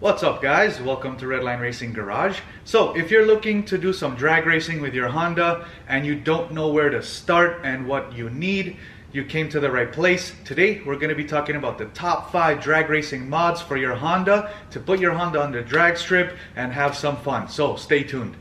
What's up guys, welcome to Redline Racing Garage. So if you're looking to do some drag racing with your Honda and you don't know where to start and what you need, you came to the right place. Today we're going to be talking about the top 5 drag racing mods for your Honda to put your Honda on the drag strip and have some fun. So stay tuned.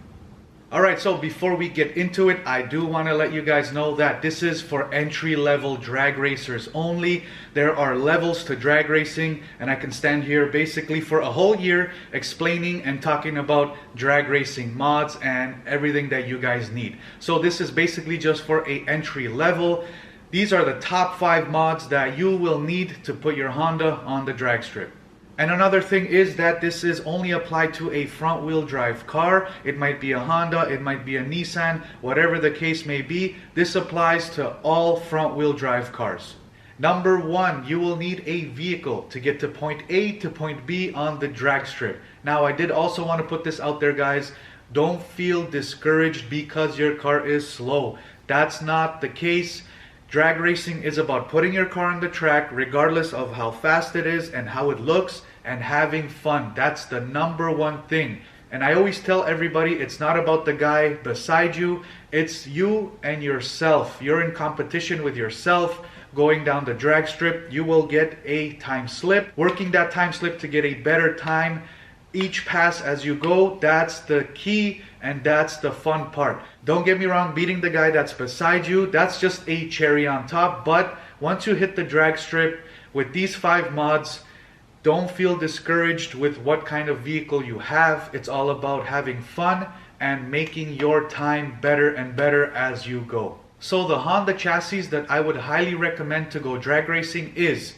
Alright, so before we get into it, I do want to let you guys know that this is for entry-level drag racers only. There are levels to drag racing, and I can stand here basically for a whole year explaining and talking about drag racing mods and everything that you guys need. So this is basically just for a entry level. These are the top 5 mods that you will need to put your Honda on the drag strip. And another thing is that this is only applied to a front wheel drive car. It might be a Honda, it might be a Nissan, whatever the case may be. This applies to all front wheel drive cars. Number 1, you will need a vehicle to get to point A to point B on the drag strip. Now I did also want to put this out there guys. Don't feel discouraged because your car is slow. That's not the case. Drag racing is about putting your car on the track regardless of how fast it is and how it looks, and having fun. That's the number one thing. And I always tell everybody, it's not about the guy beside you, it's you and yourself. You're in competition with yourself. Going down the drag strip, you will get a time slip. Working that time slip to get a better time each pass as you go, that's the key and that's the fun part. Don't get me wrong, beating the guy that's beside you, that's just a cherry on top. But once you hit the drag strip with these 5 mods, don't feel discouraged with what kind of vehicle you have. It's all about having fun and making your time better and better as you go. So the Honda chassis that I would highly recommend to go drag racing is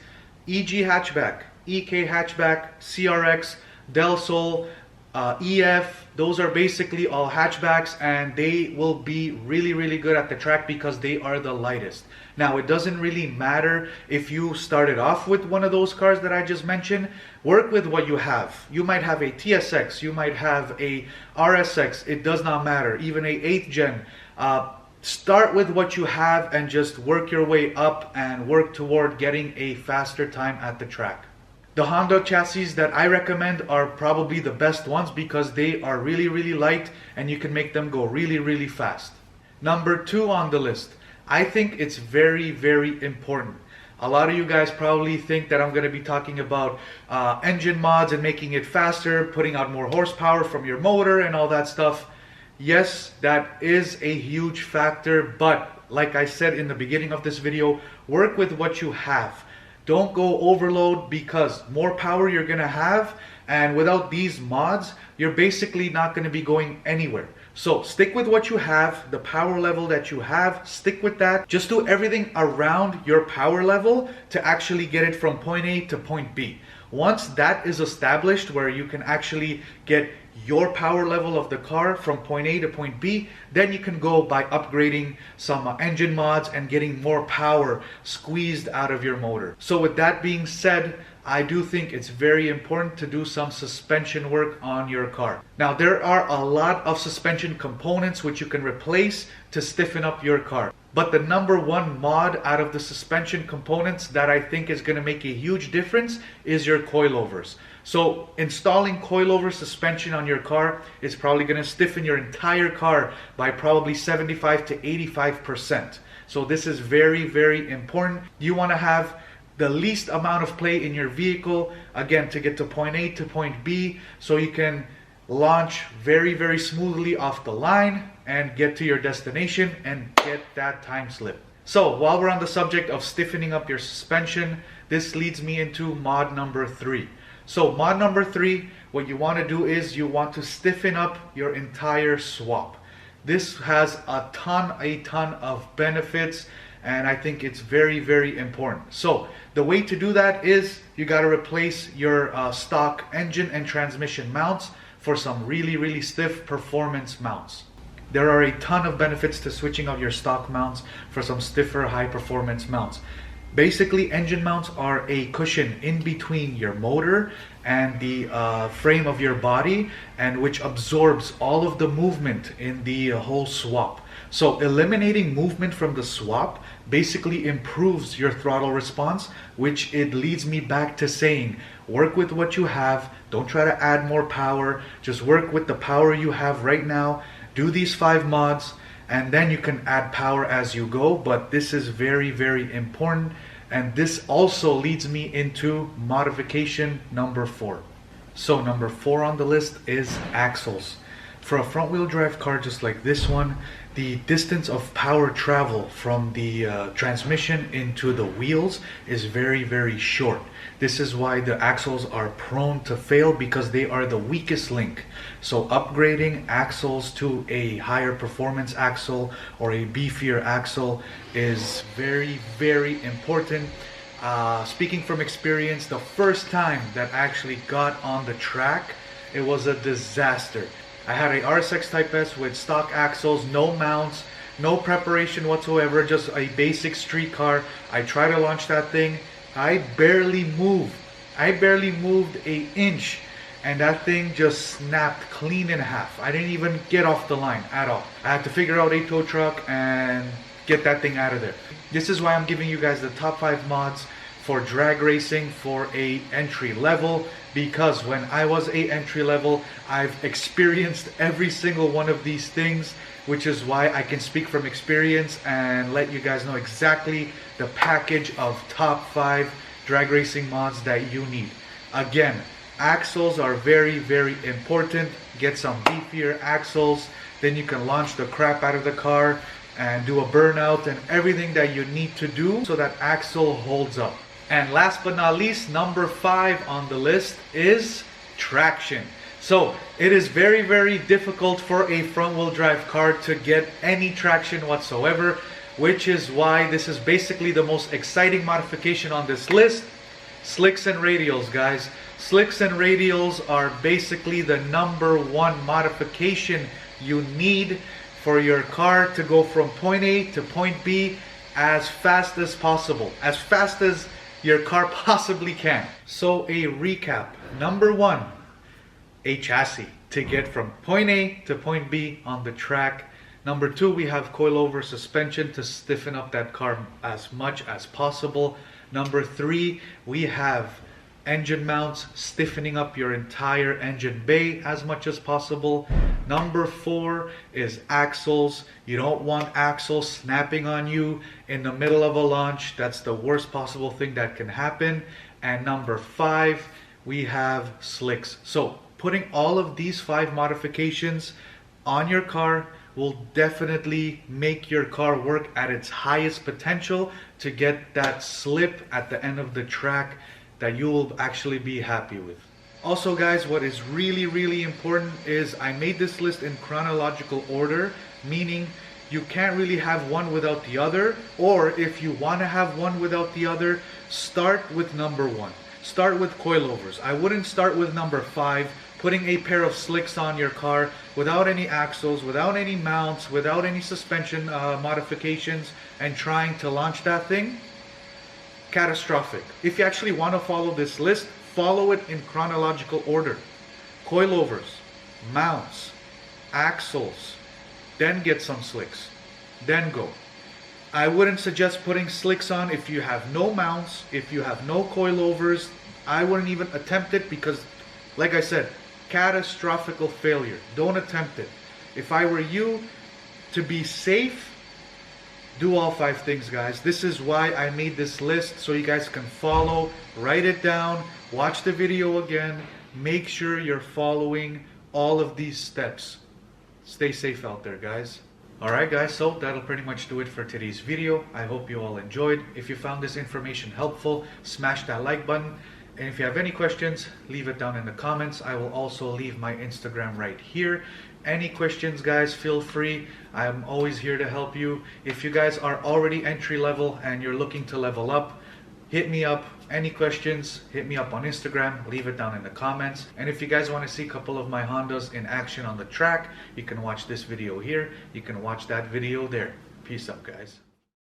EG hatchback, EK hatchback, CRX, Del Sol, EF. Those are basically all hatchbacks, and they will be really good at the track because they are the lightest. Now it doesn't really matter if you started off with one of those cars that I just mentioned. Work with what you have. You might have a TSX, you might have a RSX, it does not matter, even a 8th gen. Start with what you have and just work your way up and work toward getting a faster time at the track. The Honda chassis that I recommend are probably the best ones because they are really light and you can make them go really fast. Number 2 on the list, I think it's very important. A lot of you guys probably think that I'm going to be talking about engine mods and making it faster, putting out more horsepower from your motor and all that stuff. Yes, that is a huge factor, but like I said in the beginning of this video, work with what you have. Don't go overload because more power you're going to have, and without these mods, you're basically not going to be going anywhere. So stick with what you have, the power level that you have, stick with that. Just do everything around your power level to actually get it from point A to point B. Once that is established where you can actually get your power level of the car from point A to point B, then you can go by upgrading some engine mods and getting more power squeezed out of your motor. So with that being said, I do think it's very important to do some suspension work on your car. Now there are a lot of suspension components which you can replace to stiffen up your car. But the number 1 mod out of the suspension components that I think is going to make a huge difference is your coilovers. So installing coilover suspension on your car is probably going to stiffen your entire car by probably 75 to 85%. So this is very important. You want to have the least amount of play in your vehicle, again, to get to point A to point B, so you can launch very smoothly off the line and get to your destination and get that time slip. So while we're on the subject of stiffening up your suspension, this leads me into mod number 3. So mod number 3, what you want to do is you want to stiffen up your entire swap. This has a ton of benefits, and I think it's very important. So the way to do that is you got to replace your stock engine and transmission mounts for some really stiff performance mounts. There are a ton of benefits to switching out your stock mounts for some stiffer high performance mounts. Basically, engine mounts are a cushion in between your motor and the frame of your body, and which absorbs all of the movement in the whole swap. So eliminating movement from the swap basically improves your throttle response, which it leads me back to saying, work with what you have. Don't try to add more power. Just work with the power you have right now. Do these 5 mods, and then you can add power as you go. But this is very, very important. And this also leads me into modification number 4. So number 4 on the list is axles. For a front wheel drive car just like this one, the distance of power travel from the transmission into the wheels is very, very short. This is why the axles are prone to fail, because they are the weakest link. So upgrading axles to a higher performance axle or a beefier axle is very, very important. Speaking from experience, the first time that I actually got on the track, it was a disaster. I had a RSX Type S with stock axles, no mounts, no preparation whatsoever, just a basic street car. I tried to launch that thing. I barely moved an inch, and that thing just snapped clean in half. I didn't even get off the line at all. I had to figure out a tow truck and get that thing out of there. This is why I'm giving you guys the top 5 mods for drag racing for a entry level, because when I was a entry level, I've experienced every single one of these things, which is why I can speak from experience and let you guys know exactly the package of top 5 drag racing mods that you need. Again, axles are very, very important. Get some beefier axles, then you can launch the crap out of the car and do a burnout and everything that you need to do so that axle holds up. And last but not least, number 5 on the list is traction. So it is very, very difficult for a front wheel drive car to get any traction whatsoever, which is why this is basically the most exciting modification on this list. Slicks and radials, guys. Slicks and radials are basically the number 1 modification you need for your car to go from point A to point B as fast as possible, as fast as your car possibly can. So a recap: number 1, a chassis to get from point A to point B on the track. Number 2, we have coilover suspension to stiffen up that car as much as possible. Number 3, we have engine mounts, stiffening up your entire engine bay as much as possible. Number 4 is axles. You don't want axles snapping on you in the middle of a launch. That's the worst possible thing that can happen. And number 5, we have slicks. So putting all of these 5 modifications on your car will definitely make your car work at its highest potential to get that slip at the end of the track that you will actually be happy with. Also guys, what is really, really important is I made this list in chronological order, meaning you can't really have one without the other, or if you want to have one without the other, start with number 1. Start with coilovers. I wouldn't start with number 5, putting a pair of slicks on your car without any axles, without any mounts, without any suspension modifications, and trying to launch that thing. Catastrophic. If you actually want to follow this list, follow it in chronological order. Coilovers, mounts, axles, then get some slicks, then go. I wouldn't suggest putting slicks on if you have no mounts, if you have no coilovers. I wouldn't even attempt it because, like I said, catastrophic failure. Don't attempt it. If I were you, to be safe, do all 5 things, guys. This is why I made this list, so you guys can follow, write it down, watch the video again, make sure you're following all of these steps. Stay safe out there, guys. Alright guys, so that'll pretty much do it for today's video. I hope you all enjoyed. If you found this information helpful, smash that like button. And if you have any questions, leave it down in the comments. I will also leave my Instagram right here. Any questions, guys, feel free. I'm always here to help you. If you guys are already entry level and you're looking to level up, hit me up. Any questions, hit me up on Instagram. Leave it down in the comments. And if you guys want to see a couple of my Hondas in action on the track, you can watch this video here. You can watch that video there. Peace out, guys.